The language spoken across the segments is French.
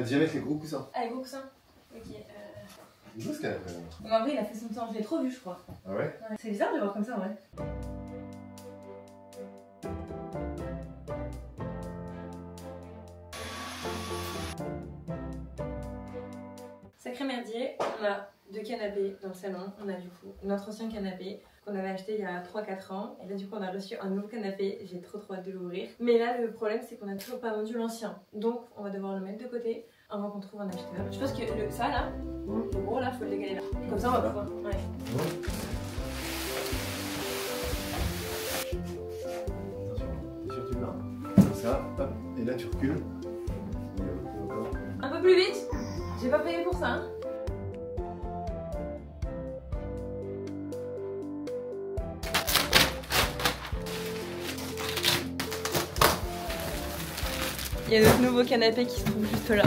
déjà mettre les gros coussins. Ah, les gros coussins. Ok. C'est beau ce canapé. Mais en vrai, il a fait son temps. Je l'ai trop vu, je crois. Ah ouais? C'est bizarre de le voir comme ça, ouais. Sacré merdier, on a 2 canapés dans le salon. On a du coup notre ancien canapé qu'on avait acheté il y a 3-4 ans. Et là, du coup, on a reçu un nouveau canapé. J'ai trop hâte de l'ouvrir. Mais là, le problème, c'est qu'on a toujours pas vendu l'ancien. Donc, on va devoir le mettre de côté avant qu'on trouve un acheteur. Je pense que ça là, le gros là, faut le dégaler là. Comme ça, on va pouvoir. Ouais. Attention, tu l'as. Comme ça, hop, et là tu recules. Un peu plus vite. J'ai pas payé pour ça. Hein. Il y a notre nouveau canapé qui se trouve juste là.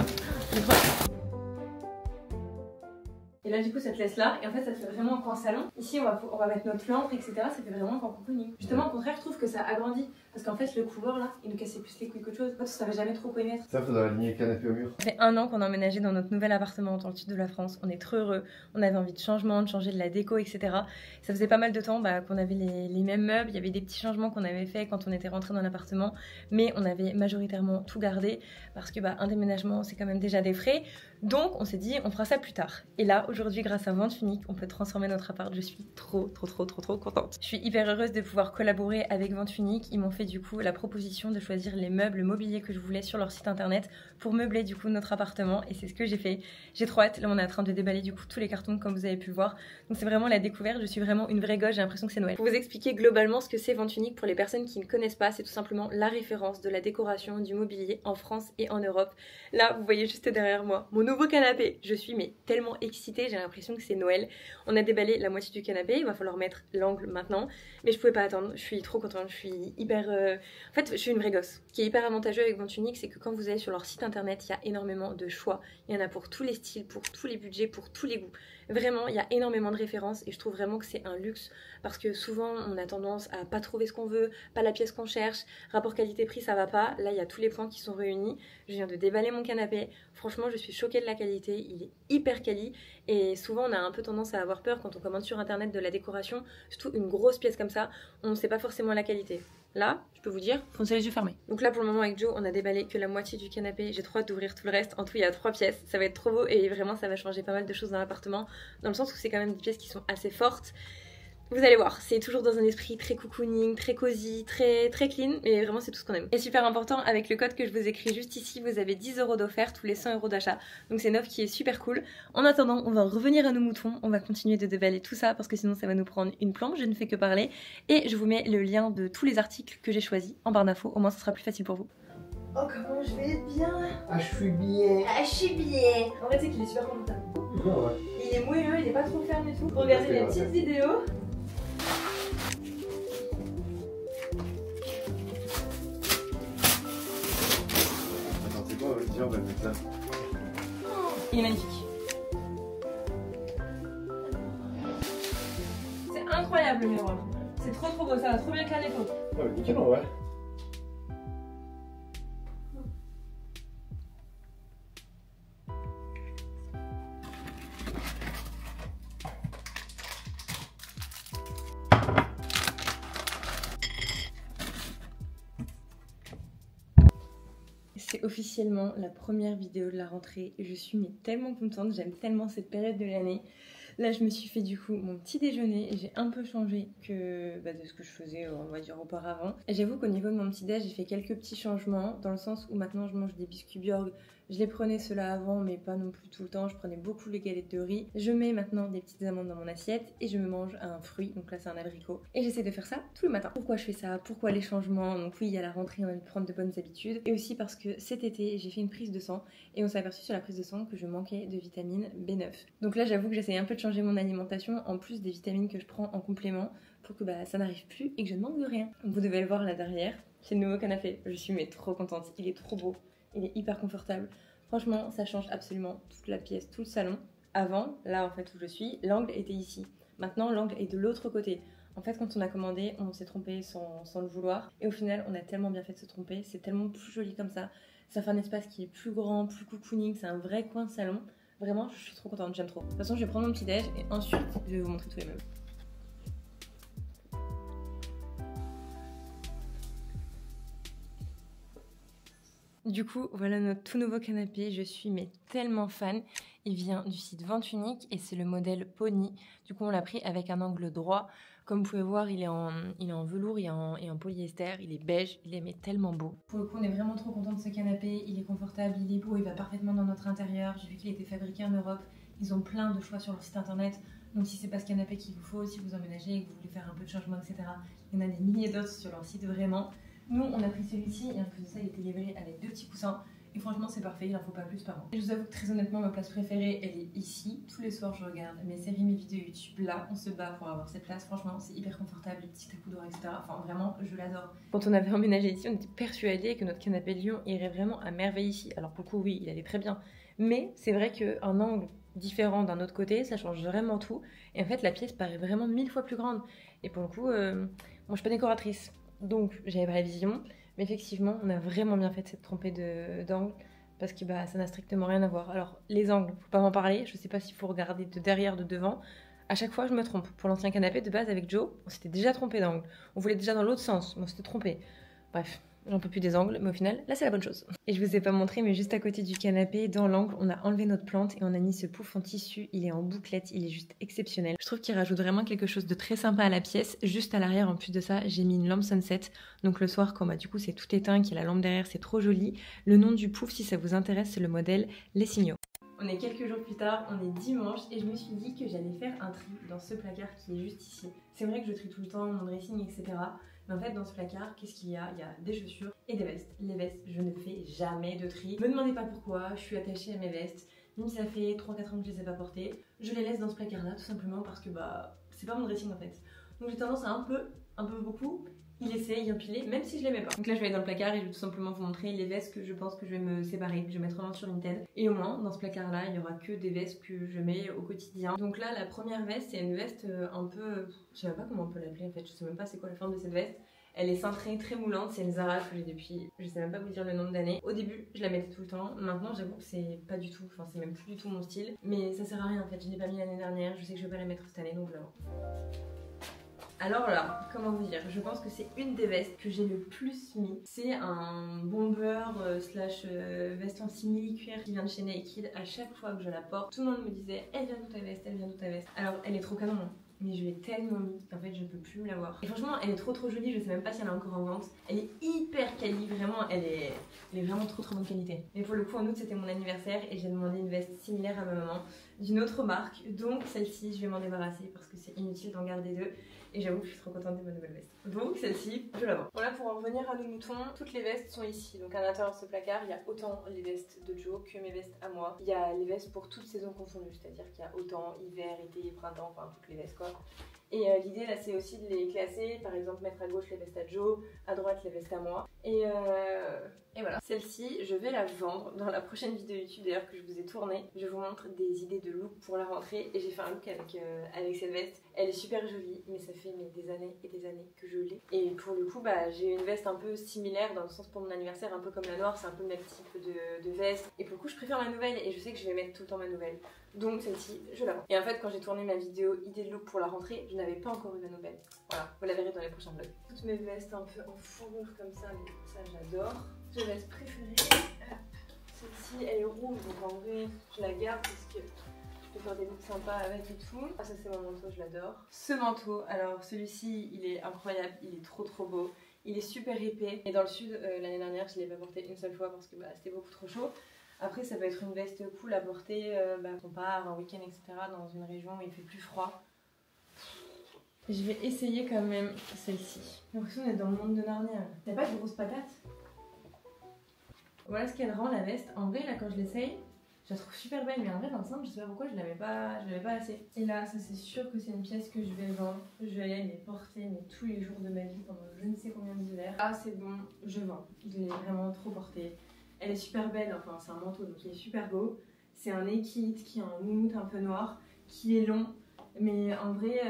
Et là, du coup, ça te laisse là. Et en fait, ça te fait vraiment un coin salon. Ici, on va mettre notre lampe, etc. Ça fait vraiment un coin cocooning. Justement, au contraire, je trouve que ça agrandit. Parce qu'en fait, le couloir là, il nous cassait plus les couilles qu'autre chose. En fait, on savait jamais trop quoi y mettre. Ça, faudra aligner le canapé au mur. Ça fait 1 an qu'on a emménagé dans notre nouvel appartement dans le sud de la France. On est trop heureux. On avait envie de changement, de changer de la déco, etc. Ça faisait pas mal de temps qu'on avait les mêmes meubles. Il y avait des petits changements qu'on avait fait quand on était rentré dans l'appartement. Mais on avait majoritairement tout gardé. Parce que un déménagement, c'est quand même déjà des frais. Donc, on s'est dit, on fera ça plus tard. Et là, aujourd'hui, grâce à Vente Unique, on peut transformer notre appart. Je suis trop contente. Je suis hyper heureuse de pouvoir collaborer avec Vente Unique. Ils m'ont fait du coup la proposition de choisir les meubles, le mobilier que je voulais sur leur site internet pour meubler du coup notre appartement. Et c'est ce que j'ai fait. J'ai trop hâte. Là, on est en train de déballer du coup tous les cartons comme vous avez pu le voir. Donc, c'est vraiment la découverte. Je suis vraiment une vraie gosse. J'ai l'impression que c'est Noël. Pour vous expliquer globalement ce que c'est Vente Unique pour les personnes qui ne connaissent pas, c'est tout simplement la référence de la décoration du mobilier en France et en Europe. Là, vous voyez juste derrière moi mon nouveau canapé. Je suis tellement excitée, j'ai l'impression que c'est Noël. On a déballé la moitié du canapé, il va falloir mettre l'angle maintenant. Mais je pouvais pas attendre, je suis trop contente, je suis hyper... En fait, je suis une vraie gosse. Ce qui est hyper avantageux avec Vente Unique, c'est que quand vous allez sur leur site internet, il y a énormément de choix. Il y en a pour tous les styles, pour tous les budgets, pour tous les goûts. Vraiment, il y a énormément de références et je trouve vraiment que c'est un luxe parce que souvent, on a tendance à pas trouver ce qu'on veut, pas la pièce qu'on cherche, rapport qualité-prix, ça va pas. Là, il y a tous les points qui sont réunis. Je viens de déballer mon canapé. Franchement, je suis choquée de la qualité. Il est hyper quali et souvent, on a un peu tendance à avoir peur quand on commande sur internet de la décoration, surtout une grosse pièce comme ça, on ne sait pas forcément la qualité. Là, je peux vous dire, foncez les yeux fermés. Donc là, pour le moment, avec Joe, on a déballé que la moitié du canapé. J'ai trop hâte d'ouvrir tout le reste. En tout, il y a 3 pièces. Ça va être trop beau et vraiment, ça va changer pas mal de choses dans l'appartement. Dans le sens où c'est quand même des pièces qui sont assez fortes. Vous allez voir, c'est toujours dans un esprit très cocooning, très cosy, très clean, mais vraiment c'est tout ce qu'on aime. Et super important, avec le code que je vous écris juste ici, vous avez 10 € d'offert tous les 100 € d'achat. Donc c'est une offre qui est super cool. En attendant, on va revenir à nos moutons, on va continuer de déballer tout ça parce que sinon ça va nous prendre une planche, je ne fais que parler. Et je vous mets le lien de tous les articles que j'ai choisis en barre d'infos, au moins ce sera plus facile pour vous. Oh comment je vais être bien. Ah je suis bien. Ah je suis bien. En fait c'est qu'il est super confortable. Ouais. Il est moelleux, il est pas trop ferme et tout. Regardez les petites vidéos. Déjà, on va le mettre là. Il est magnifique. C'est incroyable le miroir. C'est trop beau, ça va trop bien avec la déco. Ouais, nickel en vrai. C'est officiellement la première vidéo de la rentrée. Je suis tellement contente, j'aime tellement cette période de l'année. Là, je me suis fait du coup mon petit déjeuner et j'ai un peu changé de ce que je faisais, on va dire, auparavant. Et j'avoue qu'au niveau de mon petit déj, j'ai fait quelques petits changements dans le sens où maintenant je mange des biscuits Björg. Je les prenais ceux-là avant, mais pas non plus tout le temps. Je prenais beaucoup les galettes de riz. Je mets maintenant des petites amandes dans mon assiette et je me mange un fruit. Donc là, c'est un abricot. Et j'essaie de faire ça tous les matins. Pourquoi je fais ça? Pourquoi les changements? Donc oui, il y a la rentrée, on a envie de prendre de bonnes habitudes. Et aussi parce que cet été, j'ai fait une prise de sang et on s'est aperçu sur la prise de sang que je manquais de vitamine B9. Donc là, j'avoue que j'essaie un peu de changer mon alimentation en plus des vitamines que je prends en complément pour que ça n'arrive plus et que je ne manque de rien. Vous devez le voir là derrière. C'est le nouveau canapé. Je suis trop contente. Il est trop beau. Il est hyper confortable. Franchement, ça change absolument toute la pièce, tout le salon. Avant, là en fait où je suis, l'angle était ici. Maintenant, l'angle est de l'autre côté. En fait, quand on a commandé, on s'est trompé sans le vouloir. Et au final, on a tellement bien fait de se tromper. C'est tellement plus joli comme ça. Ça fait un espace qui est plus grand, plus cocooning. C'est un vrai coin salon. Vraiment, je suis trop contente, j'aime trop. De toute façon, je vais prendre mon petit déj et ensuite, je vais vous montrer tous les meubles. Du coup, voilà notre tout nouveau canapé. Je suis tellement fan. Il vient du site Vente Unique et c'est le modèle Pony. Du coup, on l'a pris avec un angle droit. Comme vous pouvez voir, il est en velours et en polyester. Il est beige. Il est tellement beau. Pour le coup, on est vraiment trop content de ce canapé. Il est confortable, il est beau, il va parfaitement dans notre intérieur. J'ai vu qu'il était fabriqué en Europe. Ils ont plein de choix sur leur site internet. Donc si c'est pas ce canapé qu'il vous faut, si vous emménagez et que vous voulez faire un peu de changement, etc., il y en a des milliers d'autres sur leur site vraiment. Nous, on a pris celui-ci et en plus de ça, il était livré avec 2 petits coussins. Et franchement, c'est parfait, il n'en faut pas plus par an. Et je vous avoue que très honnêtement, ma place préférée, elle est ici. Tous les soirs, je regarde mes séries, mes vidéos YouTube. Là, on se bat pour avoir cette place. Franchement, c'est hyper confortable, les petits tapis d'or, etc. Enfin, vraiment, je l'adore. Quand on avait emménagé ici, on était persuadés que notre canapé Lyon irait vraiment à merveille ici. Alors pour le coup, oui, il allait très bien. Mais c'est vrai qu'un angle différent d'un autre côté, ça change vraiment tout. Et en fait, la pièce paraît vraiment 1000 fois plus grande. Et pour le coup, moi, je suis pas décoratrice. Donc, j'avais pas la vision. Mais effectivement, on a vraiment bien fait de s'être trompé d'angle parce que ça n'a strictement rien à voir. Alors, les angles, faut pas m'en parler. Je sais pas s'il faut regarder de derrière, de devant. À chaque fois, je me trompe. Pour l'ancien canapé, de base, avec Joe, on s'était déjà trompé d'angle. On voulait déjà dans l'autre sens, mais on s'était trompé. Bref, j'en peux plus des angles, mais au final, là, c'est la bonne chose. Et je vous ai pas montré, mais juste à côté du canapé, dans l'angle, on a enlevé notre plante et on a mis ce pouf en tissu. Il est en bouclette, il est juste exceptionnel. Je trouve qu'il rajoute vraiment quelque chose de très sympa à la pièce. Juste à l'arrière, en plus de ça, j'ai mis une lampe sunset. Donc le soir, quand du coup c'est tout éteint, qu'il y a la lampe derrière, c'est trop joli. Le nom du pouf, si ça vous intéresse, c'est le modèle Les Signaux. On est quelques jours plus tard, on est dimanche et je me suis dit que j'allais faire un tri dans ce placard qui est juste ici. C'est vrai que je trie tout le temps mon dressing, etc. Mais en fait, dans ce placard, qu'est-ce qu'il y a? Il y a des chaussures et des vestes. Les vestes, je ne fais jamais de tri. Ne me demandez pas pourquoi, je suis attachée à mes vestes. Même si ça fait 3-4 ans que je les ai pas portées, je les laisse dans ce placard-là tout simplement parce que c'est pas mon dressing en fait. Donc j'ai tendance à un peu beaucoup y laisser, y empiler, même si je les mets pas. Donc là je vais aller dans le placard et je vais tout simplement vous montrer les vestes que je pense que je vais me séparer, que je vais mettre vraiment sur Vinted. Et au moins dans ce placard là il y aura que des vestes que je mets au quotidien. Donc là la première veste c'est une veste un peu, je sais même pas comment on peut l'appeler en fait, je sais même pas c'est quoi la forme de cette veste. Elle est cintrée, très moulante, c'est une Zara que j'ai depuis, je sais même pas vous dire le nombre d'années. Au début, je la mettais tout le temps, maintenant j'avoue que c'est pas du tout, enfin c'est même plus du tout mon style. Mais ça sert à rien en fait, je l'ai pas mis l'année dernière, je sais que je vais pas la mettre cette année donc je la vends. Alors là, comment vous dire, je pense que c'est une des vestes que j'ai le plus mis. C'est un bomber slash veste en simili-cuir qui vient de chez Naked. À chaque fois que je la porte, tout le monde me disait elle vient d'où ta veste, elle vient d'où ta veste. Alors elle est trop canon, hein. Mais je l'ai tellement mis qu'en fait je ne peux plus me la voir. Et franchement elle est trop jolie, je sais même pas si elle est encore en vente. Elle est hyper quali, vraiment, elle est vraiment trop bonne qualité. Mais pour le coup en août c'était mon anniversaire et j'ai demandé une veste similaire à ma maman d'une autre marque. Donc celle-ci je vais m'en débarrasser parce que c'est inutile d'en garder deux. Et j'avoue que je suis trop contente de ma nouvelle veste. Donc celle-ci, je la vends. Voilà, pour en revenir à nos moutons, toutes les vestes sont ici. Donc à l'intérieur de ce placard, il y a autant les vestes de Joe que mes vestes à moi. Il y a les vestes pour toutes saisons confondues, c'est-à-dire qu'il y a autant hiver, été, printemps, enfin toutes les vestes quoi. Et l'idée là c'est aussi de les classer, par exemple mettre à gauche les vestes à Joe, à droite les vestes à moi. Et voilà, celle-ci je vais la vendre dans la prochaine vidéo YouTube d'ailleurs que je vous ai tournée. Je vous montre des idées de look pour la rentrée et j'ai fait un look avec cette veste. Elle est super jolie mais ça fait des années et des années que je l'ai. Et pour le coup j'ai une veste un peu similaire dans le sens pour mon anniversaire, un peu comme la noire, c'est un peu le même type de veste. Et pour le coup je préfère ma nouvelle et je sais que je vais mettre tout le temps ma nouvelle. Donc celle-ci, je la vends. Et en fait, quand j'ai tourné ma vidéo idée de look pour la rentrée, je n'avais pas encore eu ma nouvelle. Voilà, vous la verrez dans les prochains vlogs. Toutes mes vestes un peu en fourrure comme ça, mais ça j'adore. Mes vestes préférées, celle-ci elle est rouge, donc en vrai je la garde parce que je peux faire des looks sympas avec et tout. Ah ça c'est mon manteau, je l'adore. Ce manteau, alors celui-ci il est incroyable, il est trop beau. Il est super épais. Et dans le sud, l'année dernière, je ne l'ai pas porté une seule fois parce que c'était beaucoup trop chaud. Après, ça peut être une veste cool à porter quand on part un week-end, etc. dans une région où il fait plus froid. Je vais essayer quand même celle-ci. J'ai l'impression d'être dans le monde de Narnia. T'as pas de grosses patates? Voilà ce qu'elle rend la veste. En vrai, là, quand je l'essaye, je la trouve super belle. Mais en vrai, l'ensemble, je sais pas pourquoi je l'avais pas assez. Et là, ça c'est sûr que c'est une pièce que je vais vendre. Je vais aller les porter tous les jours de ma vie pendant je ne sais combien d'hiver. Ah, c'est bon, je vends. Je l'ai vraiment trop portée. Elle est super belle, enfin c'est un manteau donc il est super beau. C'est un naked qui est en moumoute un peu noir, qui est long, Mais en vrai,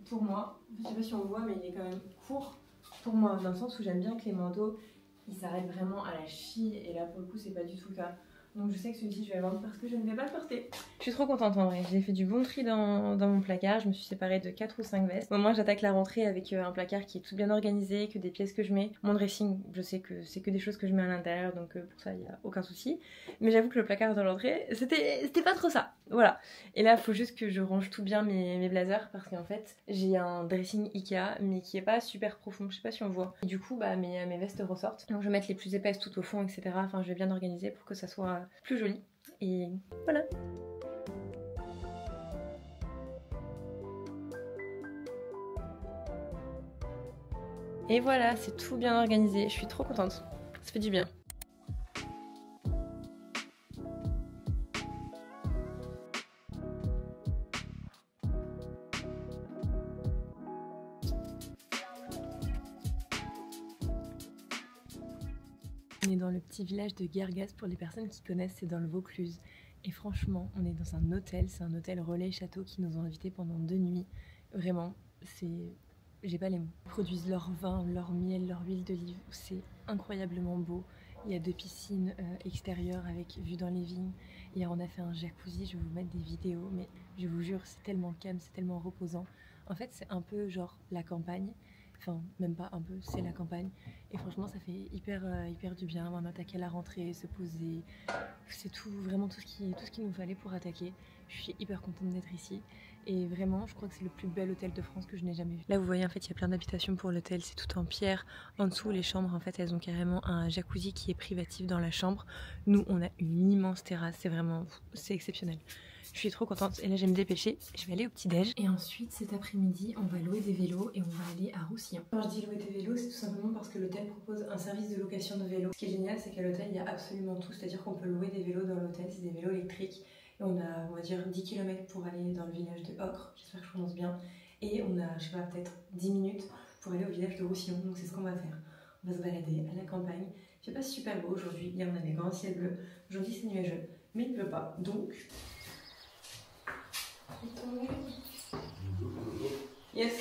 pour moi, je sais pas si on voit, mais il est quand même court pour moi, dans le sens où j'aime bien que les manteaux, ils s'arrêtent vraiment à la cheville, et là pour le coup c'est pas du tout le cas. Donc je sais que celui-ci je vais le vendre parce que je ne vais pas le porter. Je suis trop contente en vrai, j'ai fait du bon tri dans mon placard, je me suis séparée de 4 ou 5 vestes. Au moins j'attaque la rentrée avec un placard qui est tout bien organisé, que des pièces que je mets. Mon dressing, je sais que c'est que des choses que je mets à l'intérieur, donc pour ça il n'y a aucun souci. Mais j'avoue que le placard de l'entrée, c'était pas trop ça, voilà. Et là il faut juste que je range tout bien mes blazers parce qu'en fait j'ai un dressing Ikea mais qui est pas super profond, je sais pas si on voit. Et du coup bah mes vestes ressortent, donc je vais mettre les plus épaisses tout au fond, etc. Enfin je vais bien organiser pour que ça soit plus joli. Et voilà. Et voilà, c'est tout bien organisé. Je suis trop contente. Ça fait du bien. On est dans le petit village de Guergas, pour les personnes qui connaissent, c'est dans le Vaucluse. Et franchement, on est dans un hôtel, c'est un hôtel relais château qui nous ont invités pendant 2 nuits. Vraiment, c'est... j'ai pas les mots. Ils produisent leur vin, leur miel, leur huile d'olive, c'est incroyablement beau. Il y a 2 piscines extérieures avec vue dans les vignes. Hier on a fait un jacuzzi, je vais vous mettre des vidéos, mais je vous jure c'est tellement calme, c'est tellement reposant. En fait c'est un peu genre la campagne. Enfin, même pas un peu, c'est la campagne. Et franchement, ça fait hyper du bien. On attaque à la rentrée, se poser. C'est tout, vraiment tout ce qu'il nous fallait pour attaquer. Je suis hyper contente d'être ici. Et vraiment, je crois que c'est le plus bel hôtel de France que je n'ai jamais vu. Là, vous voyez, en fait, il y a plein d'habitations pour l'hôtel. C'est tout en pierre. En dessous, les chambres, en fait, elles ont carrément un jacuzzi qui est privatif dans la chambre. Nous, on a une immense terrasse. C'est vraiment, c'est exceptionnel. Je suis trop contente et là je vais me dépêcher, je vais aller au petit-déj. Et ensuite cet après-midi on va louer des vélos et on va aller à Roussillon. Quand je dis louer des vélos, c'est tout simplement parce que l'hôtel propose un service de location de vélos. Ce qui est génial, c'est qu'à l'hôtel il y a absolument tout, c'est-à-dire qu'on peut louer des vélos dans l'hôtel, c'est des vélos électriques. Et on a, on va dire, 10 km pour aller dans le village de Ocre, j'espère que je prononce bien. Et on a, je sais pas, peut-être 10 minutes pour aller au village de Roussillon, donc c'est ce qu'on va faire. On va se balader à la campagne. Il fait pas super beau aujourd'hui, hier on a des grands ciels bleus, aujourd'hui c'est nuageux, mais il pleut pas, donc... Yes.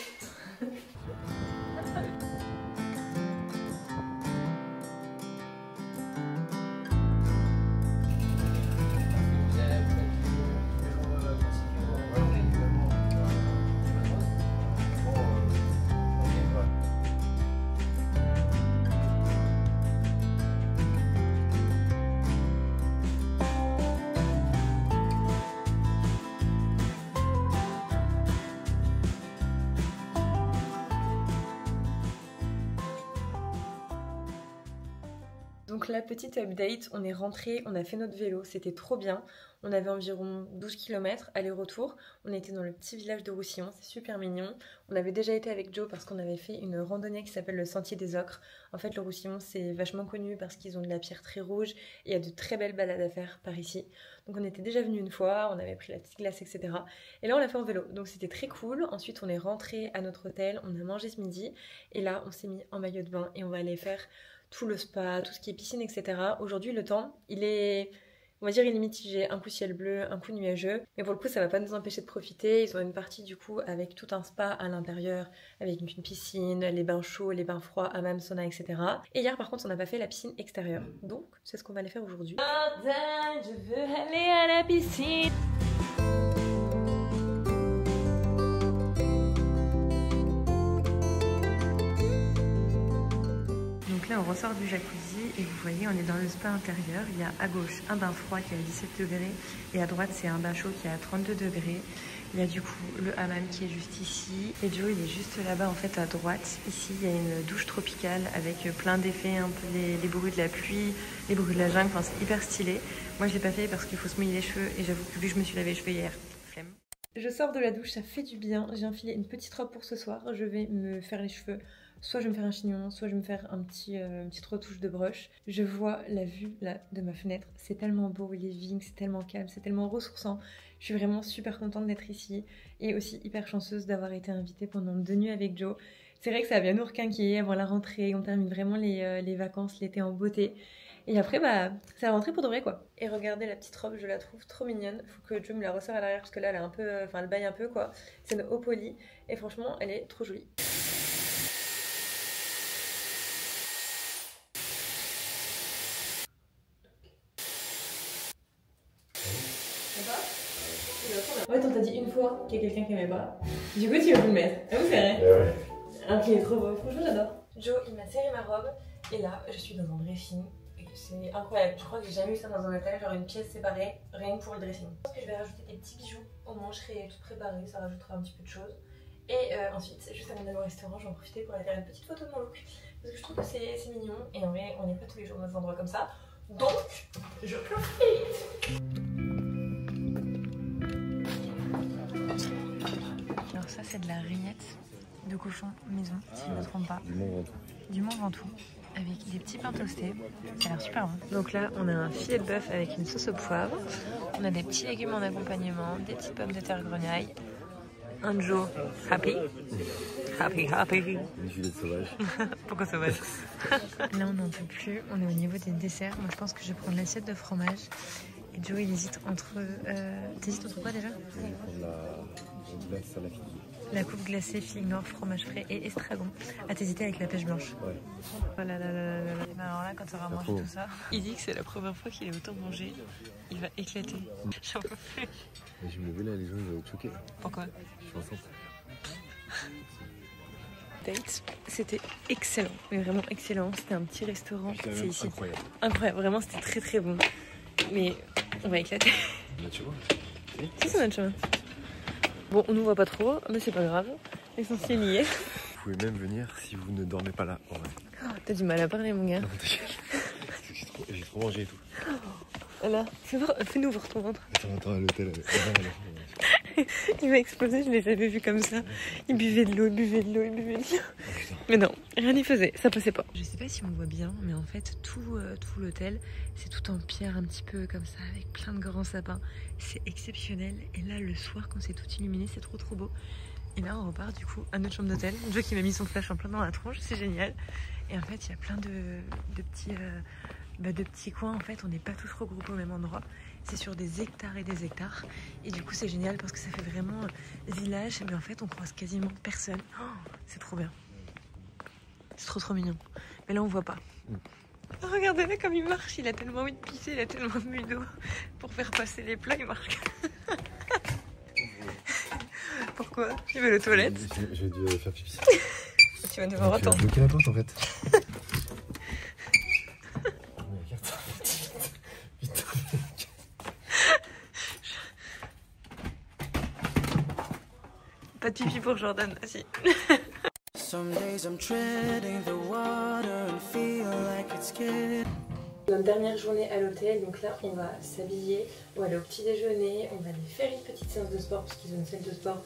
Donc la petite update, on est rentré, on a fait notre vélo, c'était trop bien. On avait environ 12 km aller-retour. On était dans le petit village de Roussillon, c'est super mignon. On avait déjà été avec Joe parce qu'on avait fait une randonnée qui s'appelle le Sentier des Ocres. En fait, le Roussillon, c'est vachement connu parce qu'ils ont de la pierre très rouge et il y a de très belles balades à faire par ici. Donc on était déjà venu une fois, on avait pris la petite glace, etc. Et là, on l'a fait en vélo, donc c'était très cool. Ensuite, on est rentré à notre hôtel, on a mangé ce midi. Et là, on s'est mis en maillot de bain et on va aller faire tout le spa, tout ce qui est piscine, etc. Aujourd'hui, le temps, il est... On va dire il est mitigé, un coup ciel bleu, un coup nuageux. Mais pour le coup, ça va pas nous empêcher de profiter. Ils ont une partie du coup avec tout un spa à l'intérieur, avec une piscine, les bains chauds, les bains froids, hammam, sauna, etc. Et hier par contre, on n'a pas fait la piscine extérieure. Donc, c'est ce qu'on va aller faire aujourd'hui. Je veux aller à la piscine. Donc là, on ressort du jacuzzi et vous voyez, on est dans le spa intérieur. Il y a à gauche un bain froid qui est à 17 degrés et à droite, c'est un bain chaud qui est à 32 degrés. Il y a du coup le hammam qui est juste ici. Et Joe, il est juste là-bas en fait à droite. Ici, il y a une douche tropicale avec plein d'effets, un peu les bruits de la pluie, les bruits de la jungle. Enfin, c'est hyper stylé. Moi, je l'ai pas fait parce qu'il faut se mouiller les cheveux et j'avoue que vu que je me suis lavé les cheveux hier, flemme. Je sors de la douche, ça fait du bien. J'ai enfilé une petite robe pour ce soir. Je vais me faire les cheveux. Soit je vais me faire un chignon, soit je vais me faire une petite retouche de brush. Je vois la vue là de ma fenêtre. C'est tellement beau, les vignes, c'est tellement calme, c'est tellement ressourçant. Je suis vraiment super contente d'être ici et aussi hyper chanceuse d'avoir été invitée pendant 2 nuits avec Joe. C'est vrai que ça vient nous requinquer avant la rentrée, on termine vraiment les vacances, l'été en beauté. Et après, bah, c'est la rentrée pour de vrai, quoi. Et regardez la petite robe, je la trouve trop mignonne. Faut que Joe me la resserre à l'arrière parce que là, elle est un peu, enfin, elle baille un peu, quoi. C'est une haut poly et franchement, elle est trop jolie. En fait, on t'a dit une fois qu'il y a quelqu'un qui aimait pas. Du coup, tu veux le mettre. Ah, vous ferez. Ouais. Ah, il est trop beau. Franchement, j'adore. Joe, il m'a serré ma robe. Et là, je suis dans un dressing. C'est incroyable. Je crois que j'ai jamais eu ça dans un hôtel. Genre une pièce séparée, rien que pour le dressing. Je pense que je vais rajouter des petits bijoux. Au moins, je serai toute préparée. Ça rajoutera un petit peu de choses. Et ensuite, juste avant d'aller au restaurant, je vais en profiter pour aller faire une petite photo de mon look. Parce que je trouve que c'est mignon. Et en vrai, on n'est pas tous les jours dans des endroits comme ça. Donc, je profite. Alors ça c'est de la rillette de cochon maison, si je ne me trompe pas. Du Mont Ventoux, avec des petits pains toastés. Ça a l'air super bon. Donc là on a un filet de bœuf avec une sauce au poivre. On a des petits légumes en accompagnement, des petites pommes de terre grenaille. Un Joe happy. Happy. Une filet de sauvage. Pourquoi sauvage? Là on n'en peut plus, on est au niveau des desserts. Moi je pense que je vais prendre l'assiette de fromage. Et Joe il hésite entre... T'hésites entre quoi déjà? Je vais prendre la glace à la figue. La coupe glacée, figue noire, fromage frais et estragon. À t'hésiter avec la pêche blanche. Ouais. Oh là là là là là. Ben alors là, quand tu auras mangé tout ça, il dit que c'est la première fois qu'il a autant mangé. Il va éclater. J'en peux plus. Mais je me levais là, les gens ils vont être choqués. Pourquoi? Je suis enceinte. Date, c'était excellent. Mais vraiment excellent. C'était un petit restaurant. C'est ici. Incroyable. Incroyable. Vraiment, c'était très très bon. Mais on va éclater. Là, tu vois. Si, c'est notre chemin. Bon, on nous voit pas trop, mais c'est pas grave. L'essentiel y est. Vous pouvez même venir si vous ne dormez pas là. Oh, ouais. T'as du mal à parler, mon gars. Non, j'ai trop mangé et tout. Là, fais-nous voir ton ventre. Attends, à l'hôtel. Il m'a explosé, je l'ai jamais vu comme ça. Il buvait de l'eau. Mais non, rien n'y faisait, ça passait pas. Je sais pas si on voit bien, mais en fait, tout l'hôtel, c'est tout en pierre, un petit peu comme ça, avec plein de grands sapins. C'est exceptionnel. Et là, le soir, quand c'est tout illuminé, c'est trop beau. Et là, on repart du coup à notre chambre d'hôtel. Joe qui m'a mis son flash en plein dans la tronche, c'est génial. Et en fait, il y a plein de petits coins. En fait, on n'est pas tous regroupés au même endroit. C'est sur des hectares et des hectares. Et du coup, c'est génial parce que ça fait vraiment village. Mais en fait, on croise quasiment personne. Oh, c'est trop bien. C'est trop mignon. Mais là, on voit pas. Regardez-le comme il marche. Il a tellement envie de pisser, il a tellement bu d'eau. Pour faire passer les plats, il marche. Pourquoi? Tu veux les toilettes? J'ai dû faire pipi. Tu vas devoir attendre. Tu as bloqué la porte en fait. Pas de pipi pour Jordan, si. Notre dernière journée à l'hôtel, donc là on va s'habiller, on va aller au petit déjeuner, on va aller faire une petite séance de sport parce qu'ils ont une salle de sport.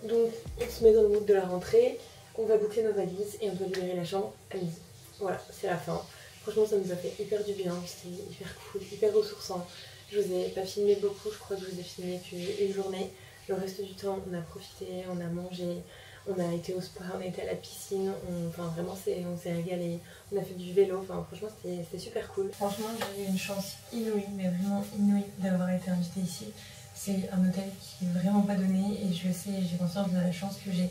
Donc on se met dans le mood de la rentrée, on va boucler nos valises et on doit libérer la chambre à midi. Voilà, c'est la fin. Franchement ça nous a fait hyper du bien, c'était hyper cool, hyper ressourçant. Je vous ai pas filmé beaucoup, je crois que je vous ai filmé qu'une journée. Le reste du temps, on a profité, on a mangé, on a été au spa, on a été à la piscine, enfin vraiment on s'est régalé, on a fait du vélo, enfin franchement c'était super cool. Franchement j'ai eu une chance inouïe, mais vraiment inouïe d'avoir été invitée ici. C'est un hôtel qui est vraiment pas donné et je sais, j'ai conscience de la chance que j'ai.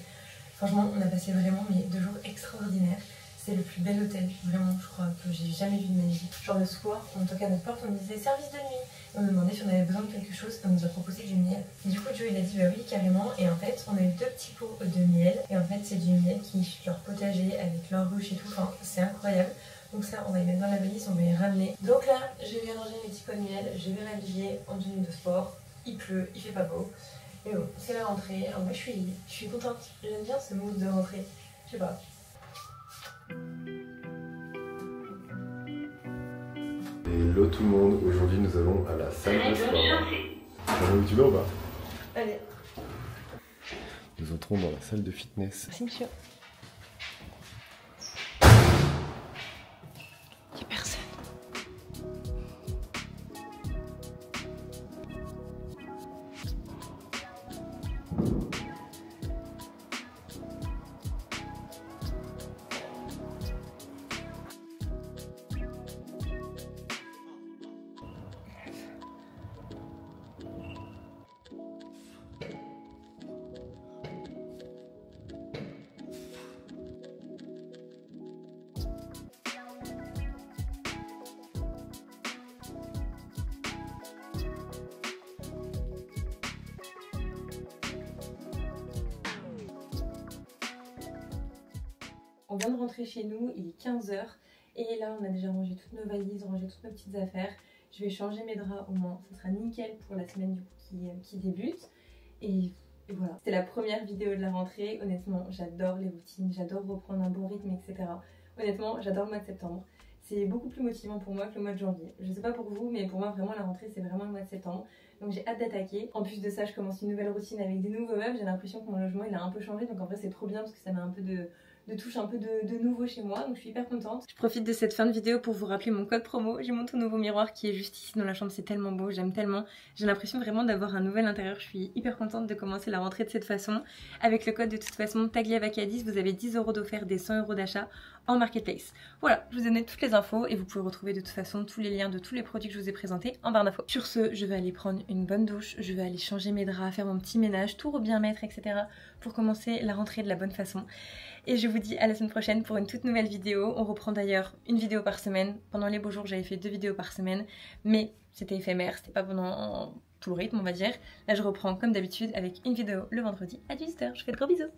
Franchement on a passé vraiment 2 jours extraordinaires. C'est le plus bel hôtel, vraiment, je crois, que j'ai jamais vu de ma vie. Genre le soir, on toquait à notre porte, on disait service de nuit. Et on nous demandait si on avait besoin de quelque chose, et on nous a proposé du miel. Et du coup, Joe il a dit bah oui, carrément. Et en fait, on a eu 2 petits pots de miel. Et en fait, c'est du miel qui est leur potager avec leur ruche et tout. Enfin, c'est incroyable. Donc ça, on va y mettre dans la valise, on va y ramener. Donc là, je vais ranger mes petits pots de miel, je vais m'habiller en tenue de sport. Il pleut, il fait pas beau. Mais bon, c'est la rentrée. Alors moi, je suis contente. J'aime bien ce mood de rentrée. Je sais pas. Hello tout le monde, aujourd'hui nous allons à la salle de sport. Tu as un youtubeur ou pas? Allez. Nous entrons dans la salle de fitness. Merci monsieur. Il n'y a personne. On vient de rentrer chez nous, il est 15 h. Et là, on a déjà rangé toutes nos valises, rangé toutes nos petites affaires. Je vais changer mes draps au moins, ça sera nickel pour la semaine du coup qui débute. Et voilà, c'était la première vidéo de la rentrée. Honnêtement, j'adore les routines, j'adore reprendre un bon rythme, etc. Honnêtement, j'adore le mois de septembre. C'est beaucoup plus motivant pour moi que le mois de janvier. Je sais pas pour vous, mais pour moi, vraiment, la rentrée, c'est vraiment le mois de septembre. Donc j'ai hâte d'attaquer. En plus de ça, je commence une nouvelle routine avec des nouveaux meubles. J'ai l'impression que mon logement, il a un peu changé. Donc en vrai, c'est trop bien parce que ça met un peu de touche un peu de nouveau chez moi, donc je suis hyper contente. Je profite de cette fin de vidéo pour vous rappeler mon code promo. J'ai mon tout nouveau miroir qui est juste ici dans la chambre, c'est tellement beau, j'aime tellement. J'ai l'impression vraiment d'avoir un nouvel intérieur, je suis hyper contente de commencer la rentrée de cette façon. Avec le code de toute façon TAGLIAVACA10, vous avez 10 € d'offert des 100 € d'achat en marketplace. Voilà, je vous ai donné toutes les infos et vous pouvez retrouver de toute façon tous les liens de tous les produits que je vous ai présentés en barre d'infos. Sur ce, je vais aller prendre une bonne douche, je vais aller changer mes draps, faire mon petit ménage, tout bien mettre, etc. pour commencer la rentrée de la bonne façon. Et je vous dis à la semaine prochaine pour une toute nouvelle vidéo. On reprend d'ailleurs une vidéo par semaine. Pendant les beaux jours, j'avais fait 2 vidéos par semaine, mais c'était éphémère, c'était pas pendant tout le rythme, on va dire. Là, je reprends comme d'habitude avec une vidéo le vendredi à 18 h. Je vous fais de gros bisous.